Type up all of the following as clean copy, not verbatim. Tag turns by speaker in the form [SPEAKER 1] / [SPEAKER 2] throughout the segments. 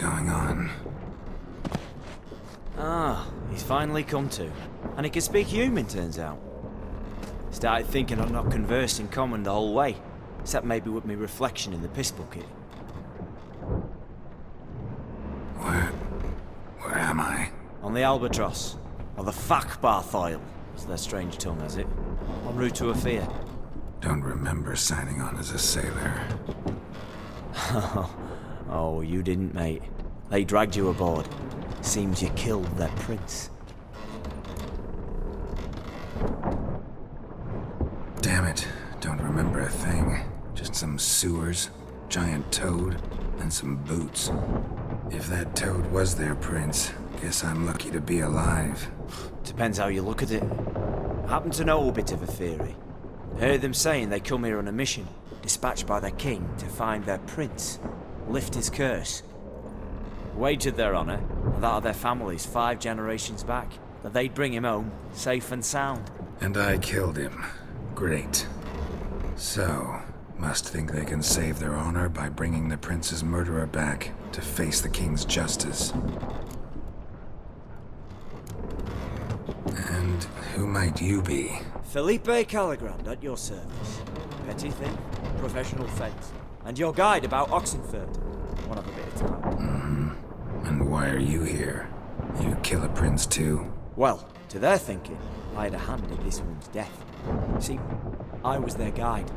[SPEAKER 1] going on?
[SPEAKER 2] Ah, he's finally come to. And he can speak human, turns out. Started thinking I'd not conversed in common the whole way, except maybe with me reflection in the piss bucket.
[SPEAKER 1] Where am I?
[SPEAKER 2] On the Albatross, or the Fakbarthoil, as their strange tongue has it, en route to Ophir.
[SPEAKER 1] Don't remember signing on as a sailor.
[SPEAKER 2] Oh, you didn't, mate. They dragged you aboard. Seems you killed their prince.
[SPEAKER 1] Damn it, don't remember a thing. Just some sewers, giant toad, and some boots. If that toad was their prince, guess I'm lucky to be alive.
[SPEAKER 2] Depends how you look at it. Happen to know a bit of a theory. Heard them saying they come here on a mission, dispatched by their king to find their prince, lift his curse. Wagered their honor, and that of their families 5 generations back, that they'd bring him home, safe and sound.
[SPEAKER 1] And I killed him. Great. So, must think they can save their honor by bringing the prince's murderer back to face the king's justice. And who might you be?
[SPEAKER 2] Felipe Caligrand at your service. Petty thing, professional fence, and your guide about Oxenfurt. One of a bit of time.
[SPEAKER 1] And why are you here? You kill a prince too?
[SPEAKER 2] Well, to their thinking, I had a hand in this one's death. See, I was their guide.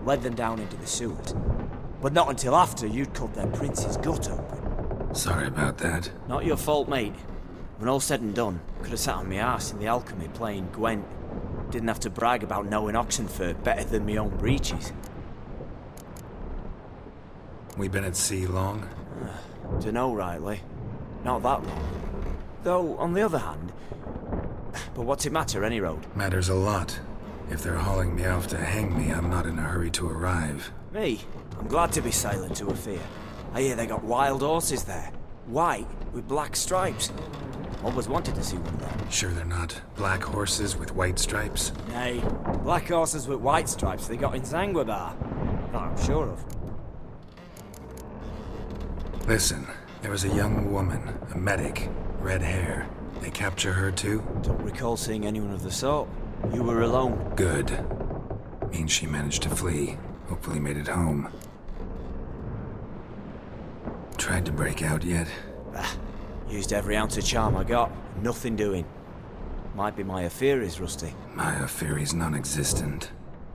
[SPEAKER 2] Led them down into the sewers. But not until after you'd cut their prince's gut open.
[SPEAKER 1] Sorry about that.
[SPEAKER 2] Not your fault, mate. When all said and done, could have sat on my arse in the alchemy playing Gwent. Didn't have to brag about knowing Oxenfurt better than my own breeches.
[SPEAKER 1] We been at sea long?
[SPEAKER 2] Dunno rightly. Not that long. Though, on the other hand... But what's it matter, any road?
[SPEAKER 1] Matters a lot. If they're hauling me off to hang me, I'm not in a hurry to arrive.
[SPEAKER 2] Me? I'm glad to be sailing to Ophir. I hear they got wild horses there. White, with black stripes. Always wanted to see one of them.
[SPEAKER 1] Sure they're not black horses with white stripes?
[SPEAKER 2] Nay, black horses with white stripes they got in Zanguebar. That I'm sure of.
[SPEAKER 1] Listen, there was a young woman, a medic, red hair. They capture her too?
[SPEAKER 2] Don't recall seeing anyone of the sort. You were alone.
[SPEAKER 1] Good. Means she managed to flee. Hopefully made it home. Tried to break out yet?
[SPEAKER 2] Used every ounce of charm I got. Nothing doing. Might be my affair is rusty.
[SPEAKER 1] My affair is non-existent.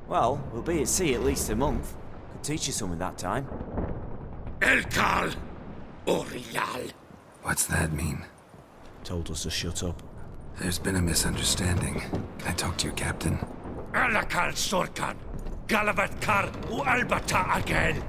[SPEAKER 2] Well, we'll be at sea at least a month. Could teach you something that time.
[SPEAKER 3] Elkal Orial.
[SPEAKER 1] What's that mean?
[SPEAKER 2] Told us to shut up.
[SPEAKER 1] There's been a misunderstanding. Can I talk to you, Captain?
[SPEAKER 3] Alakal Sorkan. Galavat Kar U Albata again.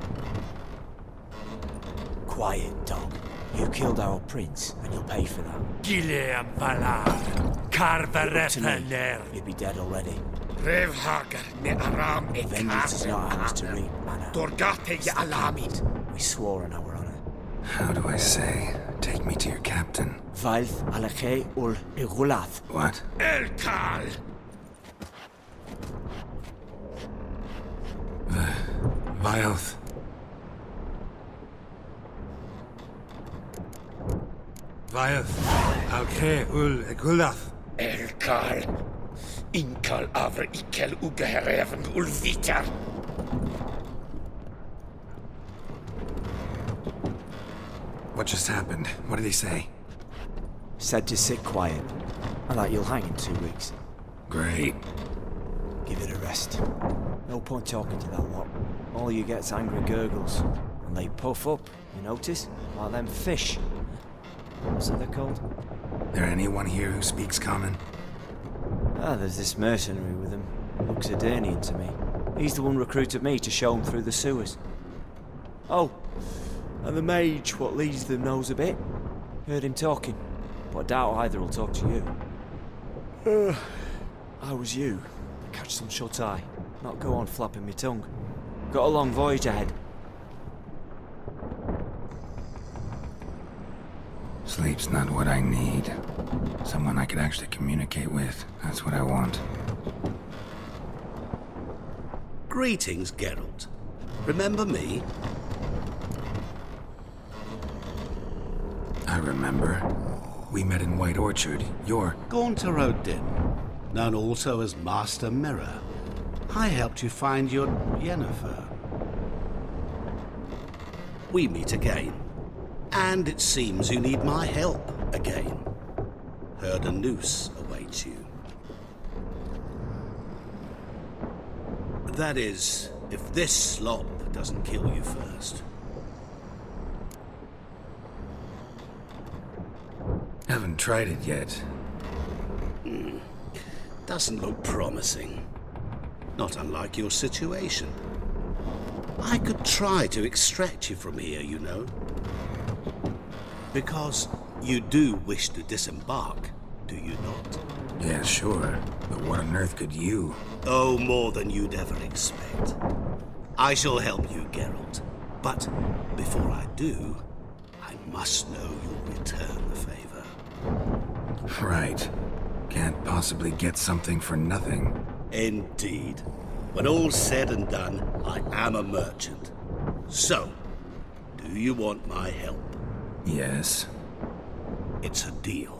[SPEAKER 2] Quiet, dog. You killed our prince, and you'll pay for that.
[SPEAKER 3] Gileam Valar. Kar Varefaner.
[SPEAKER 2] You'd be dead already.
[SPEAKER 3] Revhagar ne Aram e
[SPEAKER 2] Vengeance is not ours to reap, manner.
[SPEAKER 3] Torgate ya Alamit.
[SPEAKER 2] We swore on our honor.
[SPEAKER 1] How do I say? Take me to your captain.
[SPEAKER 2] Valth Alakhe ul Igulath.
[SPEAKER 1] What?
[SPEAKER 3] Elkal.
[SPEAKER 1] Vilth. Vilth. Alkhe ul Egulath.
[SPEAKER 3] Elkal. Inkal Avre Ikel Ugehereven Ulviter.
[SPEAKER 1] What just happened? What did he say?
[SPEAKER 2] Said to sit quiet, and that you'll hang in 2 weeks.
[SPEAKER 1] Great.
[SPEAKER 2] Give it a rest. No point talking to that lot. All you get's angry gurgles. And they puff up, you notice? Like them fish. What's that they're called?
[SPEAKER 1] There anyone here who speaks common?
[SPEAKER 2] Ah, there's this mercenary with him. Looks Edirnian to me. He's the one recruited me to show him through the sewers. Oh, and the mage what leads them knows a bit. Heard him talking, but I doubt either will talk to you. I was you. Catch some shut-eye. Not go on flapping me tongue. Got a long voyage ahead.
[SPEAKER 1] Sleep's not what I need. Someone I could actually communicate with. That's what I want.
[SPEAKER 4] Greetings, Geralt. Remember me?
[SPEAKER 1] I remember. We met in White Orchard. You're...
[SPEAKER 4] Gaunter Odin, known also as Master Mirror. I helped you find your Yennefer. We meet again. And it seems you need my help again. Heard a noose awaits you. That is, if this slop doesn't kill you first.
[SPEAKER 1] Haven't tried it yet.
[SPEAKER 4] Doesn't look promising. Not unlike your situation. I could try to extract you from here, you know. Because you do wish to disembark, do you not?
[SPEAKER 1] Yeah, sure. But what on earth could you?
[SPEAKER 4] Oh, more than you'd ever expect. I shall help you, Geralt. But before I do, I must know you'll return the favor.
[SPEAKER 1] Right. Can't possibly get something for nothing.
[SPEAKER 4] Indeed. When all's said and done, I am a merchant. So, do you want my help?
[SPEAKER 1] Yes.
[SPEAKER 4] It's a deal.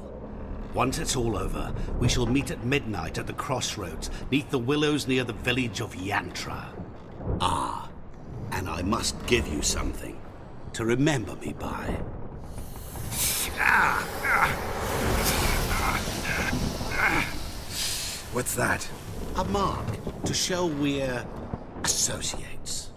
[SPEAKER 4] Once it's all over, we shall meet at midnight at the crossroads, neath the willows near the village of Yantra. Ah, and I must give you something to remember me by.
[SPEAKER 1] What's that?
[SPEAKER 4] A mark to show we're associates.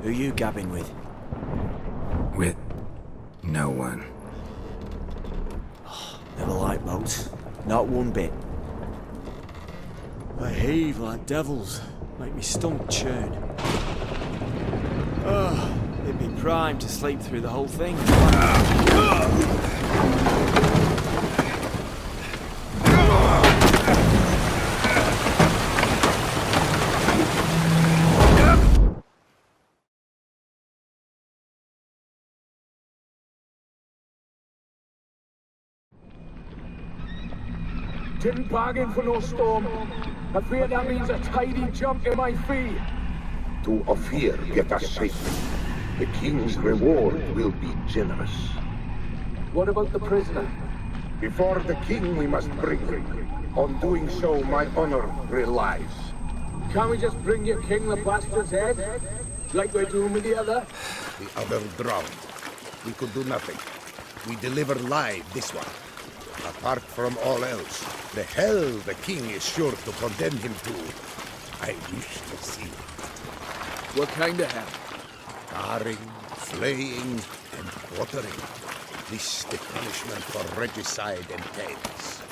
[SPEAKER 2] Who you gabbing with?
[SPEAKER 1] With no one.
[SPEAKER 2] Never liked boats. Not one bit. They heave like devils. Make me stomach churn. It'd be prime to sleep through the whole thing.
[SPEAKER 5] Didn't bargain for no storm. I fear that means a tidy jump in my fee.
[SPEAKER 6] To Ophir get us safely. The king's reward will be generous.
[SPEAKER 5] What about the prisoner?
[SPEAKER 6] Before the king we must bring him. On doing so, my honor relies.
[SPEAKER 5] Can't we just bring your king the bastard's head? Like we're doing with the other?
[SPEAKER 6] The other drowned. We could do nothing. We deliver live this one. Apart from all else, the hell the king is sure to condemn him to, I wish to see.
[SPEAKER 5] What kind of hell?
[SPEAKER 6] Carring, flaying, and quartering. This the punishment for regicide entails.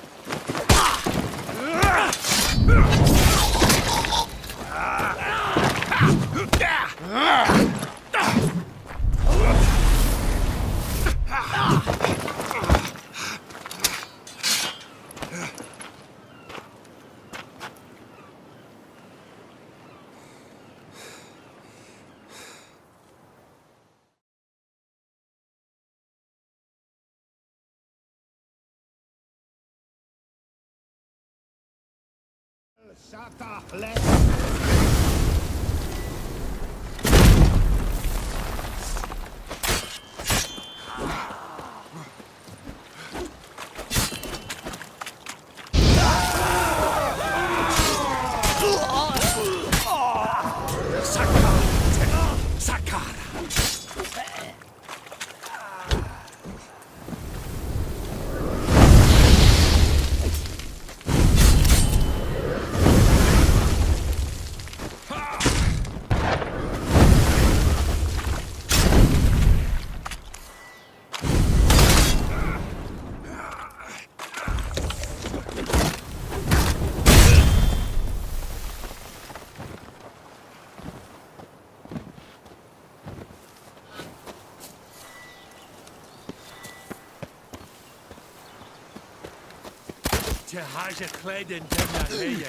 [SPEAKER 3] Je has je kleding naar hier.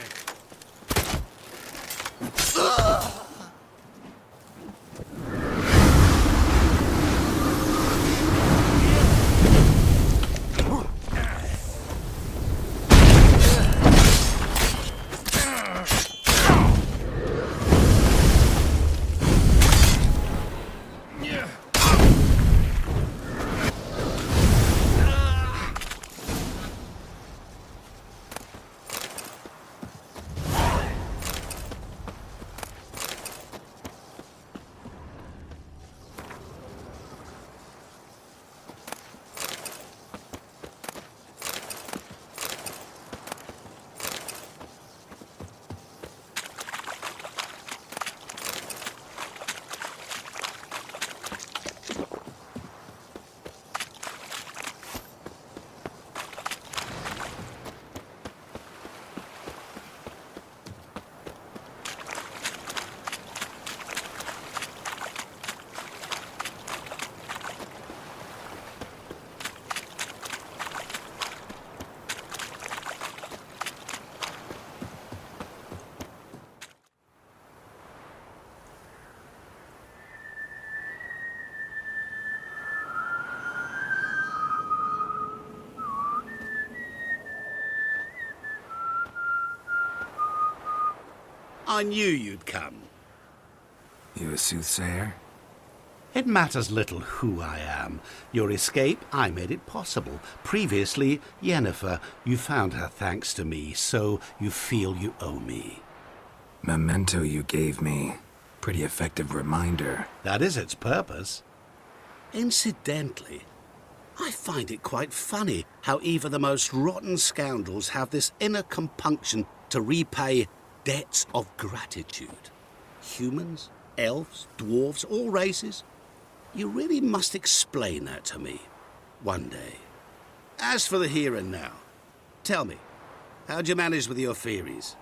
[SPEAKER 4] I knew you'd come.
[SPEAKER 1] You a soothsayer?
[SPEAKER 4] It matters little who I am. Your escape, I made it possible. Previously, Yennefer, you found her thanks to me, so you feel you owe me.
[SPEAKER 1] Memento you gave me. Pretty effective reminder.
[SPEAKER 4] That is its purpose. Incidentally, I find it quite funny how even the most rotten scoundrels have this inner compunction to repay debts of gratitude. Humans, elves, dwarves, all races. You really must explain that to me one day. As for the here and now, tell me, how'd you manage with your theories?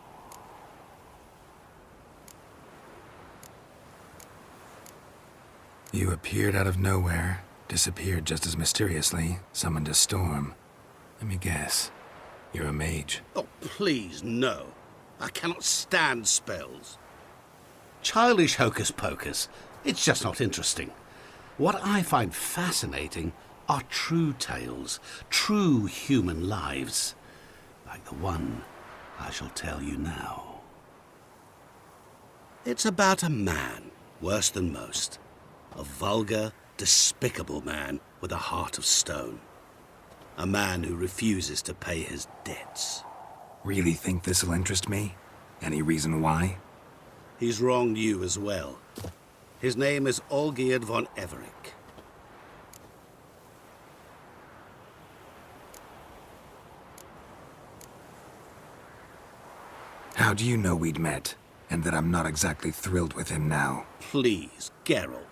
[SPEAKER 1] You appeared out of nowhere, disappeared just as mysteriously, summoned a storm. Let me guess. You're a mage.
[SPEAKER 4] Oh, please, no. I cannot stand spells. Childish hocus pocus. It's just not interesting. What I find fascinating are true tales, true human lives, like the one I shall tell you now. It's about a man, worse than most. A vulgar, despicable man with a heart of stone. A man who refuses to pay his debts.
[SPEAKER 1] Really think this'll interest me? Any reason why?
[SPEAKER 4] He's wronged you as well. His name is Olgierd von Everec.
[SPEAKER 1] How do you know we'd met, and that I'm not exactly thrilled with him now?
[SPEAKER 4] Please, Geralt.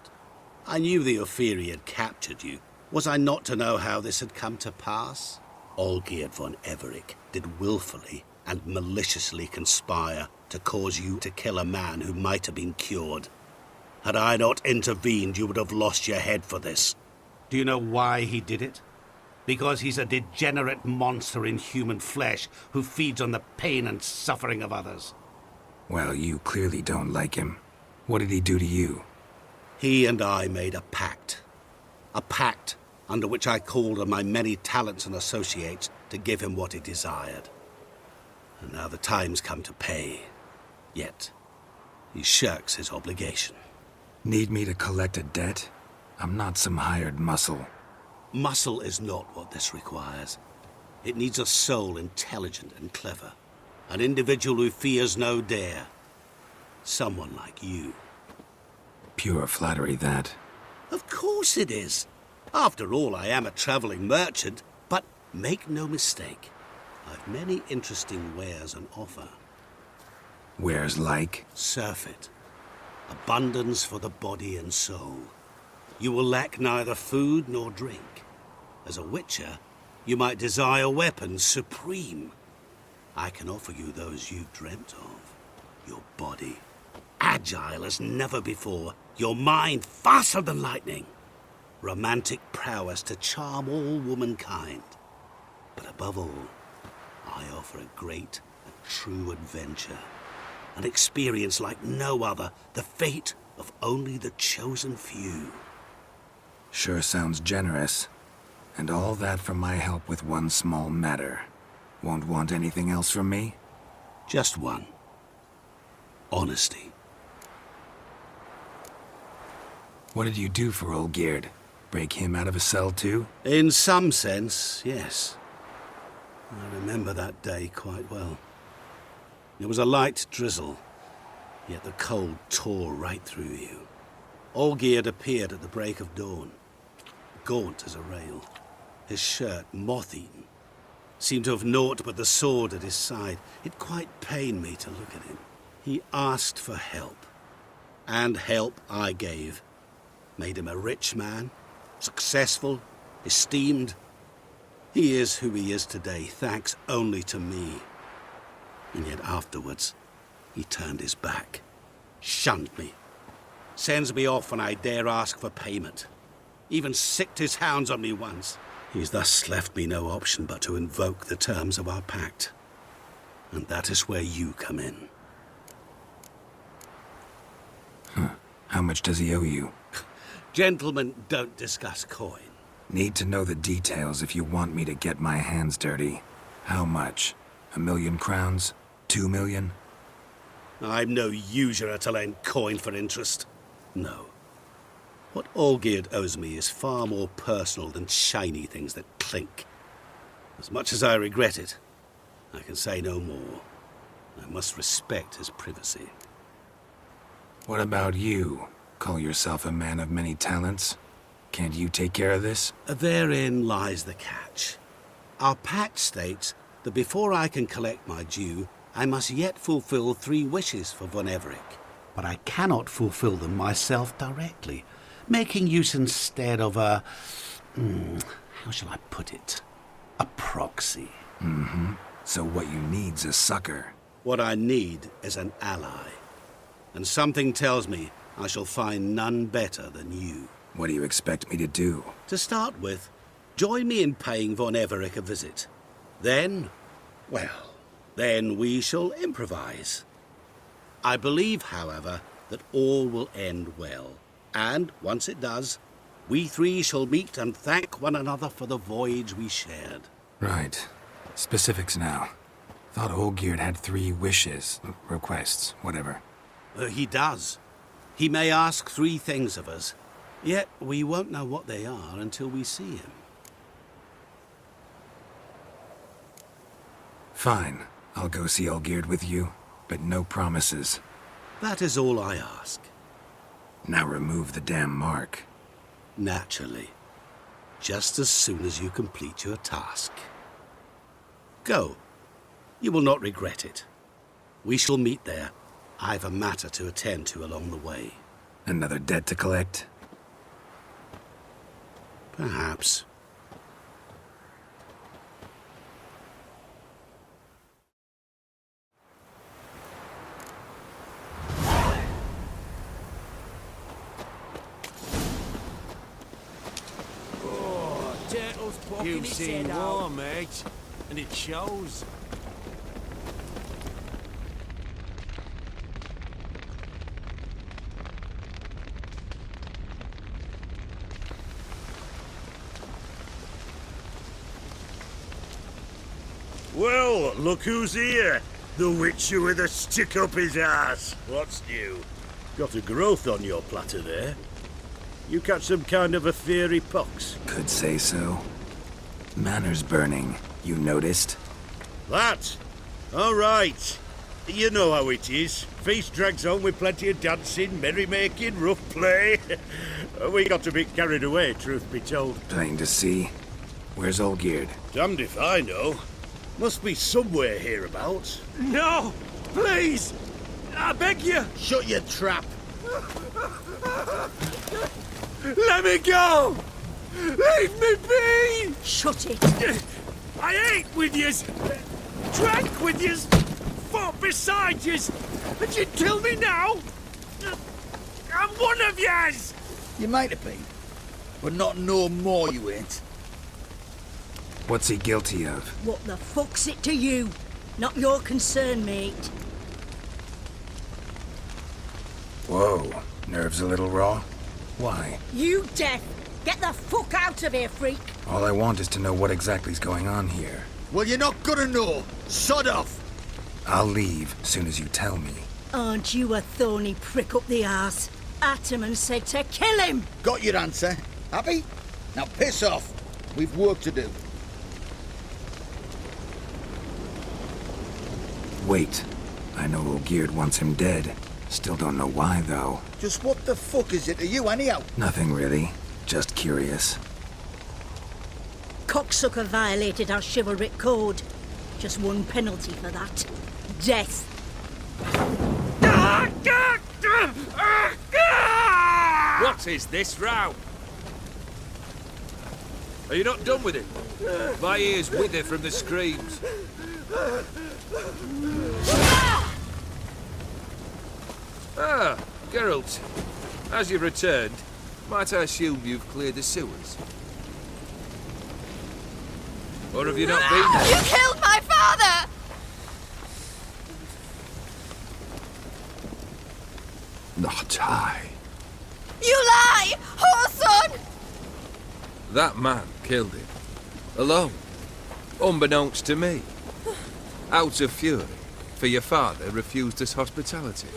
[SPEAKER 4] I knew the Ophiri had captured you. Was I not to know how this had come to pass? Olgierd von Everec did willfully and maliciously conspire to cause you to kill a man who might have been cured. Had I not intervened, you would have lost your head for this. Do you know why he did it? Because he's a degenerate monster in human flesh who feeds on the pain and suffering of others.
[SPEAKER 1] Well, you clearly don't like him. What did he do to you?
[SPEAKER 4] He and I made a pact. A pact under which I called on my many talents and associates to give him what he desired. And now the time's come to pay. Yet, he shirks his obligation.
[SPEAKER 1] Need me to collect a debt? I'm not some hired muscle.
[SPEAKER 4] Muscle is not what this requires. It needs a soul intelligent and clever. An individual who fears no dare. Someone like you.
[SPEAKER 1] Pure flattery, that.
[SPEAKER 4] Of course it is. After all, I am a traveling merchant. But make no mistake, I've many interesting wares on offer.
[SPEAKER 1] Wares like?
[SPEAKER 4] Surfeit. Abundance for the body and soul. You will lack neither food nor drink. As a witcher, you might desire weapons supreme. I can offer you those you've dreamt of. Your body, agile as never before. Your mind, faster than lightning. Romantic prowess to charm all womankind. But above all, I offer a great and true adventure. An experience like no other, the fate of only the chosen few.
[SPEAKER 1] Sure sounds generous. And all that for my help with one small matter. Won't want anything else from me?
[SPEAKER 4] Just one. Honesty.
[SPEAKER 1] What did you do for Olgierd? Break him out of a cell too?
[SPEAKER 4] In some sense, yes. I remember that day quite well. It was a light drizzle, yet the cold tore right through you. Olgierd appeared at the break of dawn, gaunt as a rail, his shirt moth-eaten. Seemed to have naught but the sword at his side. It quite pained me to look at him. He asked for help, and help I gave. Made him a rich man, successful, esteemed. He is who he is today, thanks only to me. And yet afterwards, he turned his back, shunned me, sends me off when I dare ask for payment. Even sicked his hounds on me once. He's thus left me no option but to invoke the terms of our pact. And that is where you come in.
[SPEAKER 1] How much does he owe you?
[SPEAKER 4] Gentlemen don't discuss coin.
[SPEAKER 1] Need to know the details if you want me to get my hands dirty. How much? 1 million crowns? 2 million?
[SPEAKER 4] I'm no usurer to lend coin for interest. No. What Olgierd owes me is far more personal than shiny things that clink. As much as I regret it, I can say no more. I must respect his privacy.
[SPEAKER 1] What about you? Call yourself a man of many talents? Can't you take care of this?
[SPEAKER 4] Therein lies the catch. Our pact states that before I can collect my due, I must yet fulfill 3 wishes for Von Everec. But I cannot fulfill them myself directly, making use instead of a... how shall I put it? A proxy.
[SPEAKER 1] Mm-hmm. So what you need's a sucker.
[SPEAKER 4] What I need is an ally. And something tells me I shall find none better than you.
[SPEAKER 1] What do you expect me to do?
[SPEAKER 4] To start with, join me in paying Von Everec a visit. Then, well, then we shall improvise. I believe, however, that all will end well. And, once it does, we 3 shall meet and thank one another for the voyage we shared.
[SPEAKER 1] Right. Specifics now. Thought Olgierd had 3 wishes, requests, whatever.
[SPEAKER 4] He does. He may ask 3 things of us, yet we won't know what they are until we see him.
[SPEAKER 1] Fine. I'll go see Olgierd with you, but no promises.
[SPEAKER 4] That is all I ask.
[SPEAKER 1] Now remove the damn mark.
[SPEAKER 4] Naturally. Just as soon as you complete your task. Go. You will not regret it. We shall meet there. I've a matter to attend to along the way.
[SPEAKER 1] Another debt to collect?
[SPEAKER 4] Perhaps.
[SPEAKER 7] You've seen war, mate, and it shows.
[SPEAKER 3] Well, look who's here. The witcher with a stick up his ass. What's new? Got a growth on your platter there. You catch some kind of a fiery pox?
[SPEAKER 1] Could say so. Manor's burning. You noticed?
[SPEAKER 3] That? All right. You know how it is. Feast drags on with plenty of dancing, merrymaking, rough play. We got a bit carried away, truth be told.
[SPEAKER 1] Plain to see. Where's Olgierd?
[SPEAKER 3] Damned if I know. Must be somewhere hereabouts.
[SPEAKER 7] No! Please! I beg you!
[SPEAKER 3] Shut your trap.
[SPEAKER 7] Let me go! Leave me be!
[SPEAKER 8] Shut it!
[SPEAKER 7] I ate with yous, drank with yous, fought beside yous, and you'd kill me now? I'm one of yous!
[SPEAKER 9] You might have been, but not no more you ain't.
[SPEAKER 1] What's he guilty of?
[SPEAKER 8] What the fuck's it to you? Not your concern, mate.
[SPEAKER 1] Whoa. Nerves a little raw? Why?
[SPEAKER 8] You deaf! Get the fuck out of here, freak!
[SPEAKER 1] All I want is to know what exactly's going on here.
[SPEAKER 9] Well, you're not gonna know. Sod off!
[SPEAKER 1] I'll leave soon as you tell me.
[SPEAKER 8] Aren't you a thorny prick up the arse? Ataman said to kill him!
[SPEAKER 9] Got your answer. Happy? Now piss off. We've work to do.
[SPEAKER 1] Wait. I know Olgierd wants him dead. Still don't know why, though.
[SPEAKER 9] Just what the fuck is it to you, anyhow?
[SPEAKER 1] Nothing really. Just curious.
[SPEAKER 8] Cocksucker violated our chivalric code. Just one penalty for that. Death.
[SPEAKER 7] What is this row? Are you not done with it? My ears wither from the screams. Ah, Geralt. As you've returned, might I assume you've cleared the sewers? Or have you not been there?
[SPEAKER 10] You killed my father!
[SPEAKER 1] Not I.
[SPEAKER 10] You lie! Whoreson!
[SPEAKER 7] That man killed him. Alone. Unbeknownst to me. Out of fury.
[SPEAKER 11] for your father refused us hospitality.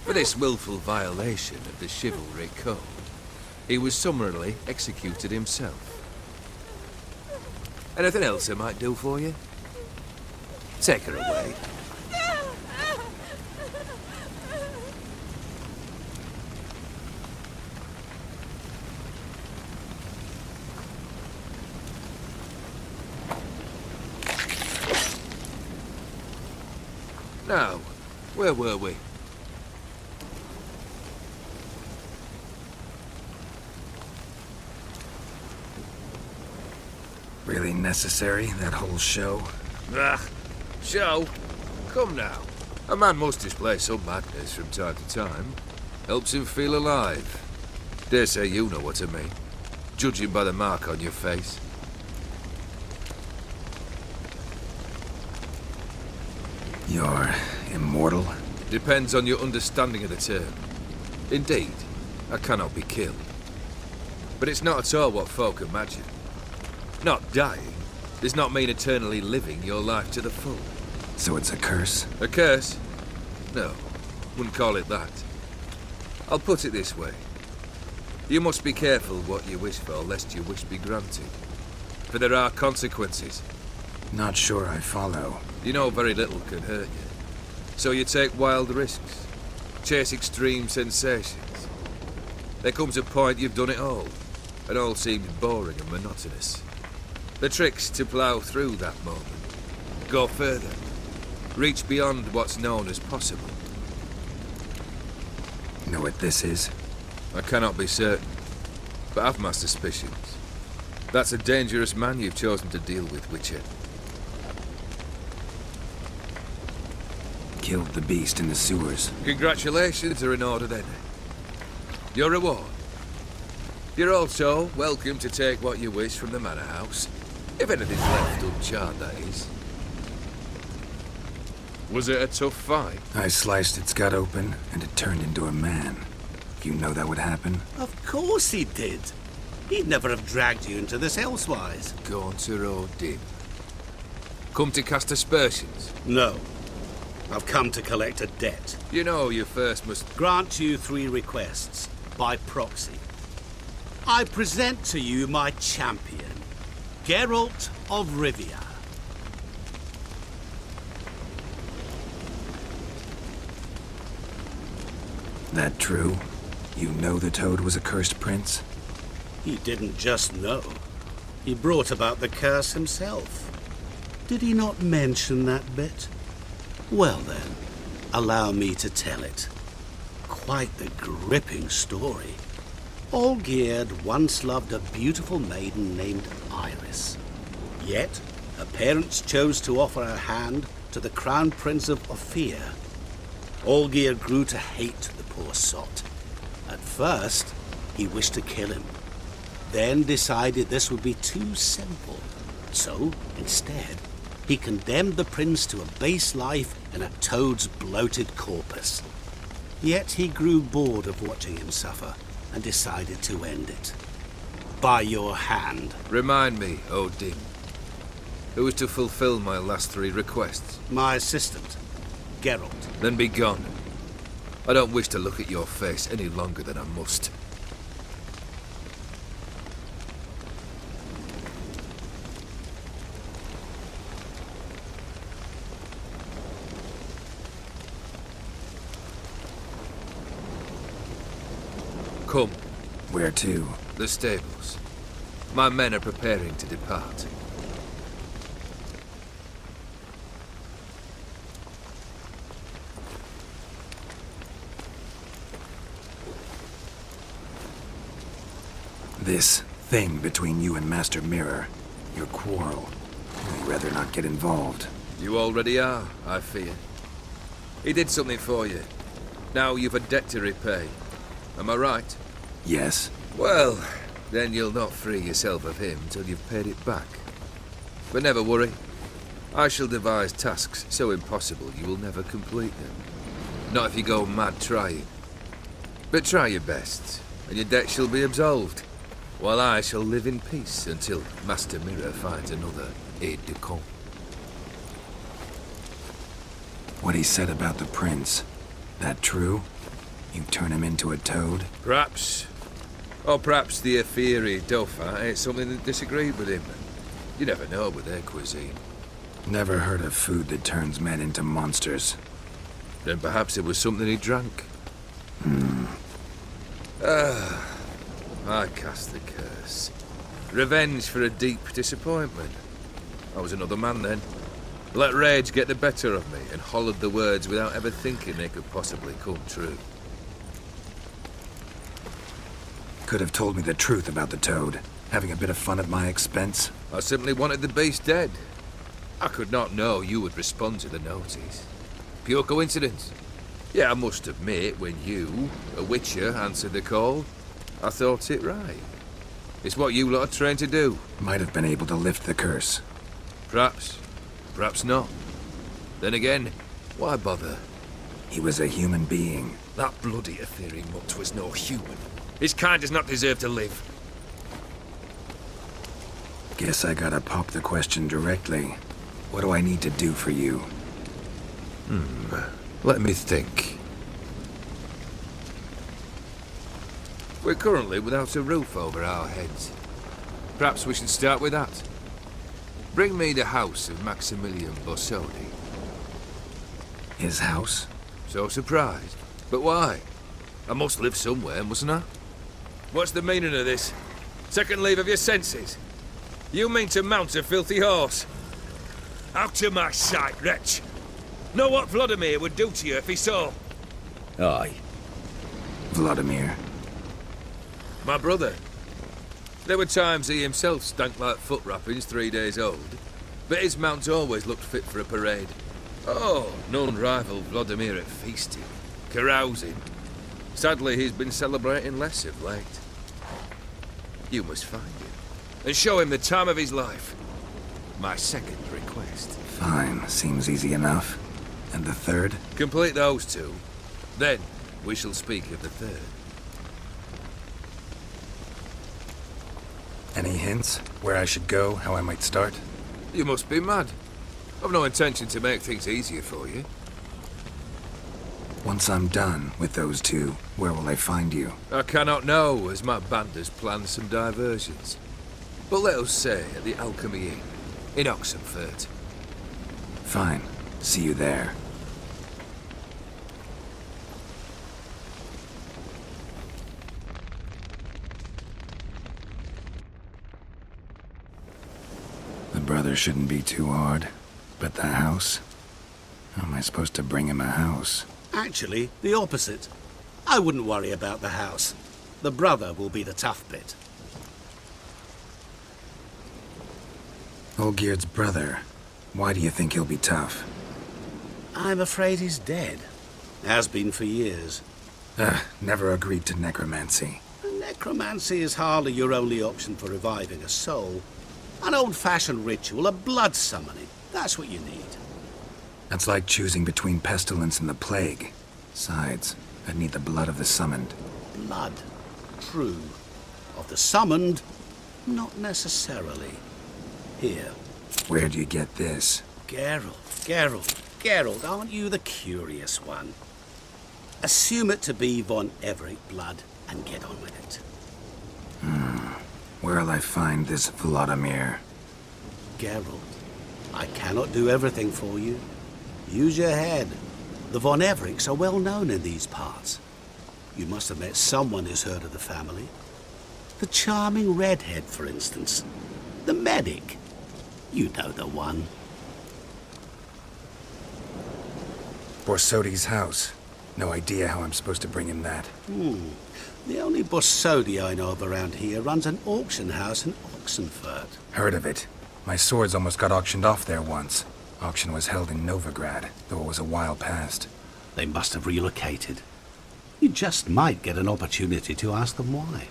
[SPEAKER 11] For this willful violation of the chivalric code, he was summarily executed himself. Anything else I might do for you? Take her away. Now, where were we?
[SPEAKER 1] Really necessary, that whole show?
[SPEAKER 11] Ah, show? Come now. A man must display some madness from time to time. Helps him feel alive. Dare say you know what I mean. Judging by the mark on your face.
[SPEAKER 1] You're immortal?
[SPEAKER 11] Depends on your understanding of the term. Indeed, I cannot be killed. But it's not at all what folk imagine. Not dying does not mean eternally living your life to the full.
[SPEAKER 1] So it's a curse?
[SPEAKER 11] A curse? No, wouldn't call it that. I'll put it this way. You must be careful what you wish for, lest your wish be granted. For there are consequences.
[SPEAKER 1] Not sure I follow.
[SPEAKER 11] You know very little can hurt you. So you take wild risks. Chase extreme sensations. There comes a point you've done it all, and all seems boring and monotonous. The trick's to plough through that moment. Go further. Reach beyond what's known as possible.
[SPEAKER 1] Know what this is?
[SPEAKER 11] I cannot be certain, but I've my suspicions. That's a dangerous man you've chosen to deal with, Witcher.
[SPEAKER 1] Killed the beast in the sewers.
[SPEAKER 11] Congratulations are in order then. Your reward. You're also welcome to take what you wish from the manor house. If anything's left uncharred, that is. Was it a tough fight?
[SPEAKER 1] I sliced its gut open, and it turned into a man. You know that would happen?
[SPEAKER 4] Of course he did. He'd never have dragged you into this elsewise.
[SPEAKER 11] Gaunter O'Dim. Come to cast aspersions?
[SPEAKER 4] No. I've come to collect a debt.
[SPEAKER 11] You know you first must...
[SPEAKER 4] Grant you 3 requests, by proxy. I present to you my champion, Geralt of Rivia.
[SPEAKER 1] That true? You know the Toad was a cursed prince?
[SPEAKER 4] He didn't just know. He brought about the curse himself. Did he not mention that bit? Well then, allow me to tell it. Quite the gripping story. Olgierd once loved a beautiful maiden named Iris. Yet, her parents chose to offer her hand to the Crown Prince of Ophir. Olgierd grew to hate the poor sot. At first, he wished to kill him. Then decided this would be too simple. So, instead, he condemned the prince to a base life in a toad's bloated corpus. Yet he grew bored of watching him suffer and decided to end it. By your hand.
[SPEAKER 11] Remind me, O'Dim. Who is to fulfill my last 3 requests?
[SPEAKER 4] My assistant, Geralt.
[SPEAKER 11] Then be gone. I don't wish to look at your face any longer than I must. Come.
[SPEAKER 1] Where to?
[SPEAKER 11] The stables. My men are preparing to depart.
[SPEAKER 1] This thing between you and Master Mirror, your quarrel. I'd rather not get involved.
[SPEAKER 11] You already are, I fear. He did something for you. Now you've a debt to repay. Am I right?
[SPEAKER 1] Yes.
[SPEAKER 11] Well, then you'll not free yourself of him till you've paid it back. But never worry. I shall devise tasks so impossible you will never complete them. Not if you go mad trying. But try your best, and your debt shall be absolved, while I shall live in peace until Master Mirror finds another aide-de-camp.
[SPEAKER 1] What he said about the prince, that true? You turn him into a toad?
[SPEAKER 11] Perhaps. Or perhaps the Aetheri Dauphin ate something that disagreed with him. You never know with their cuisine.
[SPEAKER 1] Never heard of food that turns men into monsters.
[SPEAKER 11] Then perhaps it was something he drank. I cast the curse. Revenge for a deep disappointment. I was another man then. Let rage get the better of me and hollered the words without ever thinking they could possibly come true.
[SPEAKER 1] Could have told me the truth about the toad, having a bit of fun at my expense.
[SPEAKER 11] I simply wanted the beast dead. I could not know you would respond to the notice. Pure coincidence. Yeah, I must admit, when you, a witcher, answered the call, I thought it right. It's what you lot are trained to do.
[SPEAKER 1] Might have been able to lift the curse.
[SPEAKER 11] Perhaps. Perhaps not. Then again, why bother?
[SPEAKER 1] He was a human being.
[SPEAKER 11] That bloody Aetheri mutt was no human. His kind does not deserve to live.
[SPEAKER 1] Guess I gotta pop the question directly. What do I need to do for you?
[SPEAKER 11] Let me think. We're currently without a roof over our heads. Perhaps we should start with that. Bring me the house of Maximilian Borsodi.
[SPEAKER 1] His house?
[SPEAKER 11] So surprised. But why? I must live somewhere, mustn't I? What's the meaning of this? Second leave of your senses? You mean to mount a filthy horse? Out of my sight, wretch! Know what Vladimir would do to you if he saw?
[SPEAKER 9] Aye.
[SPEAKER 1] Vladimir.
[SPEAKER 11] My brother. There were times he himself stank like foot wrappings 3 days old, but his mount always looked fit for a parade. Oh, none rival Vladimir at feasting, carousing. Sadly, he's been celebrating less of late. You must find him, and show him the time of his life. My second request.
[SPEAKER 1] Fine, seems easy enough. And the third?
[SPEAKER 11] Complete those two. Then, we shall speak of the third.
[SPEAKER 1] Any hints? Where I should go? How I might start?
[SPEAKER 11] You must be mad. I've no intention to make things easier for you.
[SPEAKER 1] Once I'm done with those two, where will I find you?
[SPEAKER 11] I cannot know, as my band has planned some diversions. But let us say at the Alchemy Inn, in Oxenfurt.
[SPEAKER 1] Fine. See you there. The brother shouldn't be too hard. But the house? How am I supposed to bring him a house?
[SPEAKER 4] Actually, the opposite. I wouldn't worry about the house. The brother will be the tough bit.
[SPEAKER 1] Olgierd's brother. Why do you think he'll be tough?
[SPEAKER 4] I'm afraid he's dead. Has been for years.
[SPEAKER 1] Never agreed to necromancy.
[SPEAKER 4] Necromancy is hardly your only option for reviving a soul. An old-fashioned ritual, a blood summoning. That's what you need.
[SPEAKER 1] That's like choosing between pestilence and the plague. Besides, I'd need the blood of the summoned.
[SPEAKER 4] Blood. True. Of the summoned, not necessarily. Here.
[SPEAKER 1] Where'd you get this?
[SPEAKER 4] Geralt, aren't you the curious one? Assume it to be von Everett blood and get on with it.
[SPEAKER 1] Where'll I find this Vladimir?
[SPEAKER 4] Geralt, I cannot do everything for you. Use your head. The von Evericks are well known in these parts. You must have met someone who's heard of the family. The charming redhead, for instance. The medic. You know the one.
[SPEAKER 1] Borsodi's house. No idea how I'm supposed to bring him that.
[SPEAKER 4] The only Borsodi I know of around here runs an auction house in Oxenfurt.
[SPEAKER 1] Heard of it. My swords almost got auctioned off there once. Auction was held in Novigrad, though it was a while past.
[SPEAKER 4] They must have relocated. You just might get an opportunity to ask them why.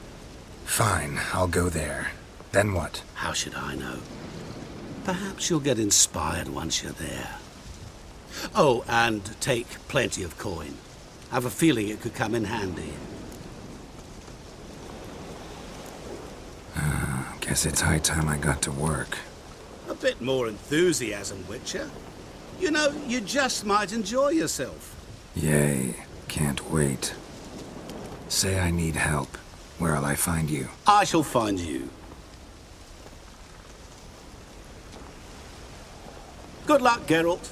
[SPEAKER 1] Fine, I'll go there. Then what?
[SPEAKER 4] How should I know? Perhaps you'll get inspired once you're there. Oh, and take plenty of coin. Have a feeling it could come in handy.
[SPEAKER 1] Guess it's high time I got to work.
[SPEAKER 4] A bit more enthusiasm, Witcher. You know, you just might enjoy yourself.
[SPEAKER 1] Yay. Can't wait. Say I need help. Where'll I find you?
[SPEAKER 4] I shall find you. Good luck, Geralt.